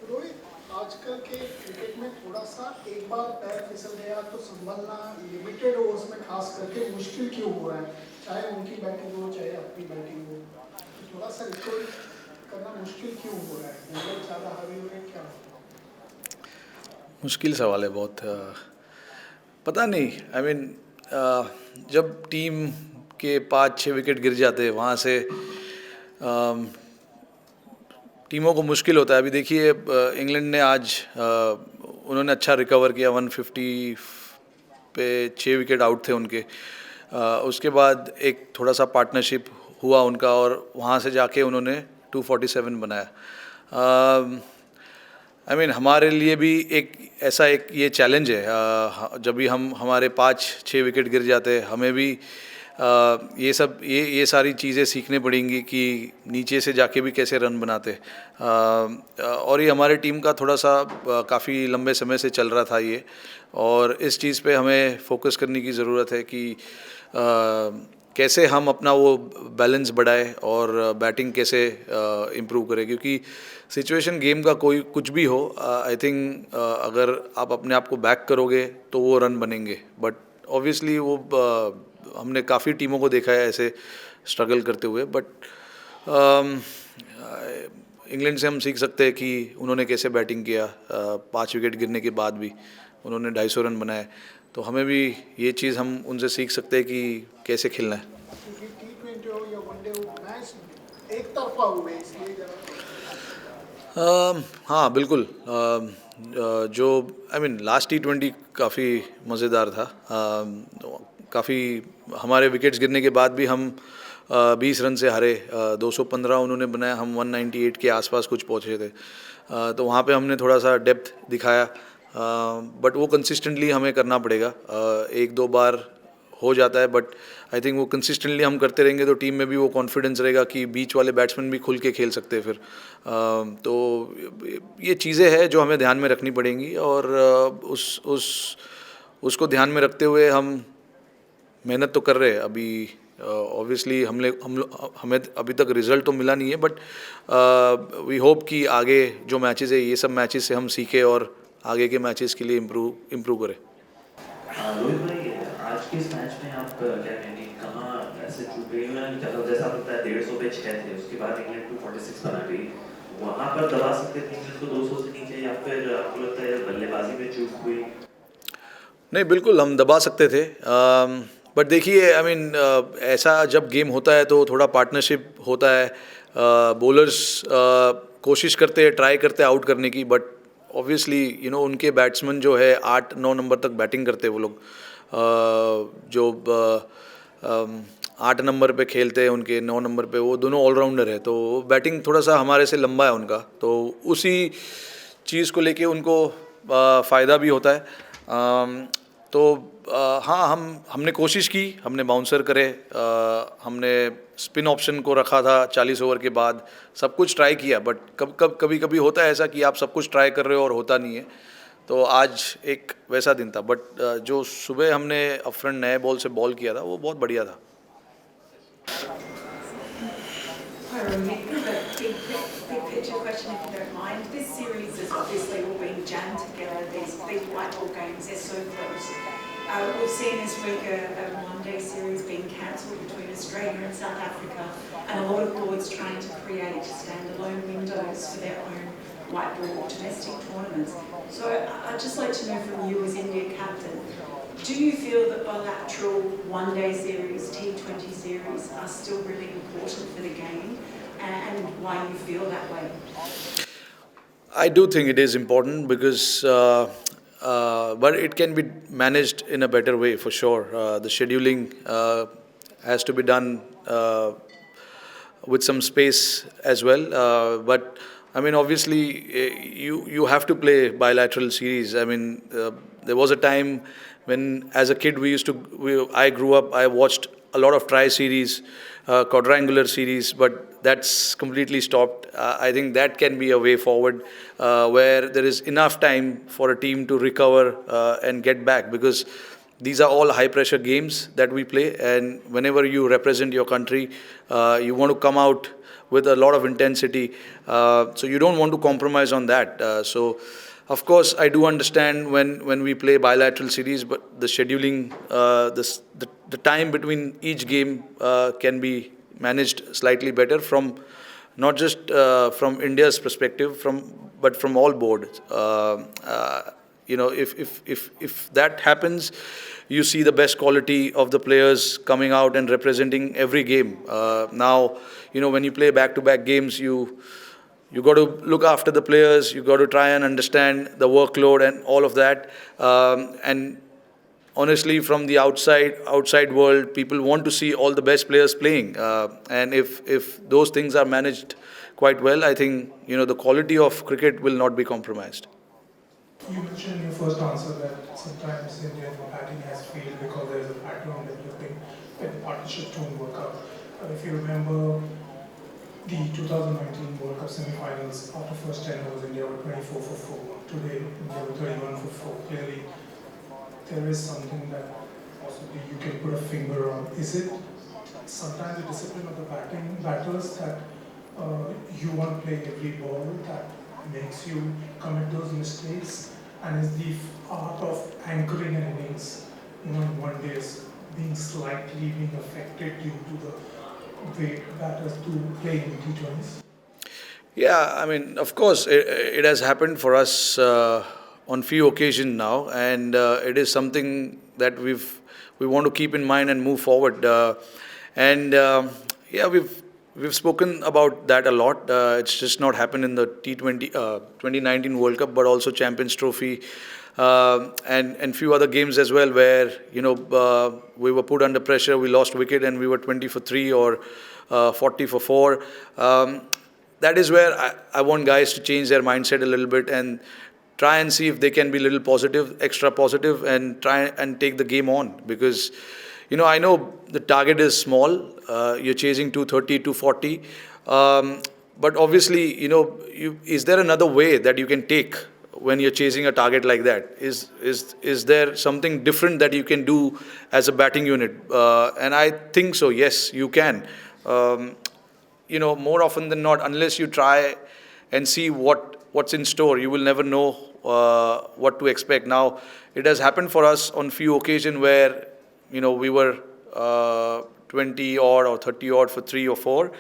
रोहित, आजकल के क्रिकेट में थोड़ा सा एक बार पैर फिसल गया तो संभलना लिमिटेड ओवर्स में खास करके मुश्किल क्यों हो रहा है? चाहे उनकी बैटिंग हो चाहे अपनी बैटिंग हो, तो थोड़ा सा रिकवरी करना मुश्किल क्यों हो रहा है? बॉलर ज़्यादा हावी हो रहे हैं क्या? मुश्किल सवाल है बहुत। पता नहीं, आई मीन जब टीम के 5-6 विकेट गिर जाते हैं वहाँ से टीमों को मुश्किल होता है। अभी देखिए इंग्लैंड ने आज उन्होंने अच्छा रिकवर किया, 150 पे 6 विकेट आउट थे उनके। उसके बाद एक थोड़ा सा पार्टनरशिप हुआ उनका और वहाँ से जाके उन्होंने 247 बनाया। आई मीन हमारे लिए भी एक ऐसा एक ये चैलेंज है। जब भी हम हमारे 5-6 विकेट गिर जाते हैं हमें भी ये सारी चीज़ें सीखने पड़ेंगी कि नीचे से जाके भी कैसे रन बनाते। और ये हमारे टीम का थोड़ा सा काफ़ी लंबे समय से चल रहा था ये, और इस चीज़ पे हमें फोकस करने की ज़रूरत है कि कैसे हम अपना वो बैलेंस बढ़ाए और बैटिंग कैसे इम्प्रूव करें। क्योंकि सिचुएशन गेम का कोई कुछ भी हो, आई थिंक अगर आप अपने आप को बैक करोगे तो वो रन बनेंगे। बट ऑब्वियसली वो हमने काफ़ी टीमों को देखा है ऐसे स्ट्रगल करते हुए। बट इंग्लैंड से हम सीख सकते हैं कि उन्होंने कैसे बैटिंग किया। 5 विकेट गिरने के बाद भी उन्होंने 250 रन बनाए, तो हमें भी ये चीज़ हम उनसे सीख सकते हैं कि कैसे खेलना है। क्योंकि T20 हो या वनडे हो, मैच एक तरफा हुए इसलिए जरा हाँ बिल्कुल। जो आई मीन लास्ट T20 काफ़ी मज़ेदार था। काफ़ी हमारे विकेट्स गिरने के बाद भी हम 20 रन से हारे। 215 उन्होंने बनाया, हम 198 के आसपास कुछ पहुँचे थे। तो वहाँ पे हमने थोड़ा सा डेप्थ दिखाया, बट वो कंसिस्टेंटली हमें करना पड़ेगा। एक दो बार हो जाता है, बट आई थिंक वो कंसिस्टेंटली हम करते रहेंगे तो टीम में भी वो कॉन्फिडेंस रहेगा कि बीच वाले बैट्समैन भी खुल के खेल सकते हैं फिर। तो ये चीज़ें हैं जो हमें ध्यान में रखनी पड़ेंगी, और उसको ध्यान में रखते हुए हम मेहनत तो कर रहे हैं अभी। ऑब्वियसली हमें अभी तक रिज़ल्ट तो मिला नहीं है, बट वी होप कि आगे जो मैचेस है ये सब मैचेस से हम सीखें और आगे के मैचेस के लिए इम्प्रूव करें। रोहित भाई, आज के इस मैच में आप क्या कहेंगे, कहाँ ऐसे चूक गई ना, जैसा आपको पता है 150 पे 6 थे, उसके बाद इंग्लैंड 246 बना गई। वहां पर दबा सकते थे इंग्लैंड को 200 से नीचे, या फिर आपको लगता है बल्लेबाजी में चूक हुई? नहीं, बिल्कुल हम दबा सकते थे। बट देखिए आई मीन ऐसा जब गेम होता है तो थोड़ा पार्टनरशिप होता है। बॉलर्स कोशिश करते हैं, ट्राई करते हैं आउट करने की, बट ऑब्वियसली उनके बैट्समैन जो है 8-9 नंबर तक बैटिंग करते हैं वो लोग। जो 8 नंबर पे खेलते हैं, उनके 9 नंबर पे वो दोनों ऑलराउंडर है, तो बैटिंग थोड़ा सा हमारे से लंबा है उनका, तो उसी चीज़ को लेके उनको फ़ायदा भी होता है। तो हाँ, हमने कोशिश की, हमने बाउंसर करे, हमने स्पिन ऑप्शन को रखा था 40 ओवर के बाद, सब कुछ ट्राई किया, बट कभी कभी होता है ऐसा कि आप सब कुछ ट्राई कर रहे हो और होता नहीं है। तो आज एक वैसा दिन था, बट जो सुबह हमने अपफ्रंट नए बॉल से बॉल किया था वो बहुत बढ़िया था। Hi, Rohit. Kind of a big picture question, if you don't mind. This series has obviously all been jammed together. These big white ball games, they're so close. We've seen this week a one-day series being cancelled between Australia and South Africa, and a lot of boards trying to create standalone windows for their own white ball domestic tournaments. So I'd just like to know from you as India captain, do you feel that bilateral one-day series, T20 series, are still really important for the game, and why you feel that way? I do think it is important because, but it can be managed in a better way for sure. The scheduling has to be done with some space as well. But I mean, obviously, you have to play bilateral series. I mean, there was a time when, as a kid, I grew up. I watched a lot of tri series, quadrangular series, but that's completely stopped. I think that can be a way forward, where there is enough time for a team to recover and get back, because these are all high pressure games that we play, and whenever you represent your country, you want to come out with a lot of intensity. So you don't want to compromise on that. So of course, I do understand when we play bilateral series, but the scheduling, the time between each game can be managed slightly better from not just from India's perspective, but from all boards. If that happens, you see the best quality of the players coming out and representing every game. Now, when you play back-to-back games, you got to look after the players. You got to try and understand the workload and all of that. And honestly, from the outside world, people want to see all the best players playing. And if those things are managed quite well, I think the quality of cricket will not be compromised. You mentioned in your first answer that sometimes Indian batting has failed because there is a pattern developing and the partnerships don't work out. If you remember the 2019 World Cup semi-finals, after first 10 overs, India were 24 for 4. Today, India were 31 for 4. Clearly, there is something that possibly you can put a finger on. Is it sometimes the discipline of the batters that you want to play every ball that makes you commit those mistakes? And is the art of anchoring an innings, in one day is being affected due to the way batters do play in T20s? Yeah, I mean, of course, it has happened for us on few occasions now, and it is something that we want to keep in mind and move forward. Yeah, we've spoken about that a lot. It's just not happened in the T20 2019 World Cup, but also Champions Trophy and few other games as well, where we were put under pressure. We lost wicket and we were 20 for 3 or 40 for 4. That is where I want guys to change their mindset a little bit and try and see if they can be a little positive, extra positive, and try and take the game on. Because I know the target is small. You're chasing 230, 240. But obviously, is there another way that you can take when you're chasing a target like that? Is there something different that you can do as a batting unit? And I think so, yes, you can. More often than not, unless you try and see what's in store, you will never know what to expect. Now, it has happened for us on few occasions where we were 20 odd or 30 odd for 3 or 4.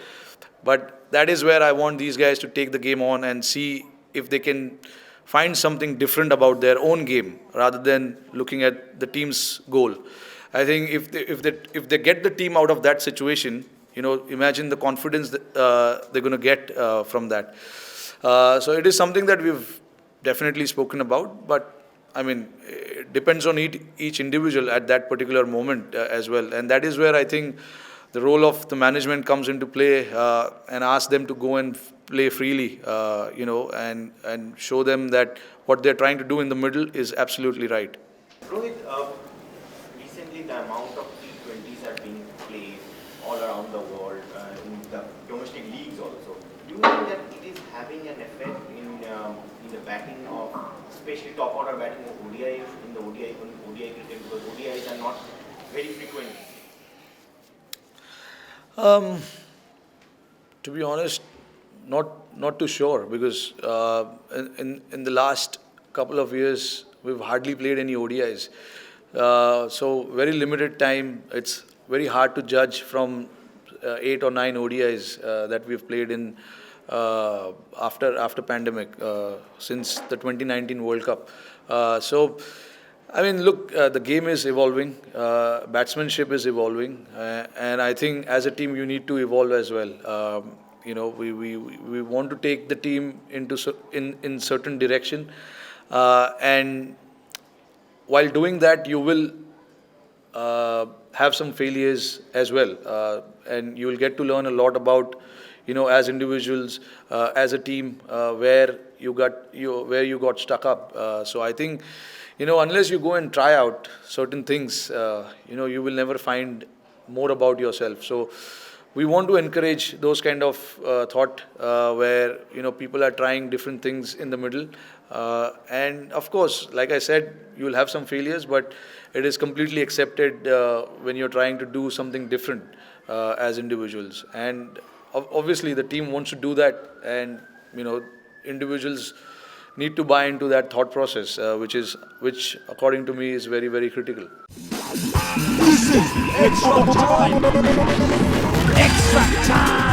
But that is where I want these guys to take the game on and see if they can find something different about their own game rather than looking at the team's goal. I think if they get the team out of that situation, imagine the confidence that they're going to get from that. So it is something that we've definitely spoken about, but I mean, it depends on each individual at that particular moment as well. And that is where I think the role of the management comes into play, and ask them to go and play freely, and show them that what they're trying to do in the middle is absolutely right. Rohit, recently the amount of T20s have been played all around the world, in the domestic leagues also. Do you think that it is having an effect in the batting of, especially top order batting of ODI in the ODI cricket, because ODIs are not very frequent? To be honest, not too sure, because in the last couple of years we've hardly played any ODIs. So very limited time. It's very hard to judge from 8 or 9 ODIs that we've played in after pandemic, since the 2019 World Cup. So I mean, look, the game is evolving, batsmanship is evolving, and I think as a team you need to evolve as well. We want to take the team in certain direction, and while doing that, you will have some failures as well, and you will get to learn a lot about, as individuals, as a team, where you got stuck up. So I think, unless you go and try out certain things, you will never find more about yourself. So we want to encourage those kind of thought, where people are trying different things in the middle, and of course, like I said, you will have some failures, but it is completely accepted when you're trying to do something different as individuals. And obviously the team wants to do that, and individuals need to buy into that thought process, which according to me is very, very critical. This is extra time. Extra time.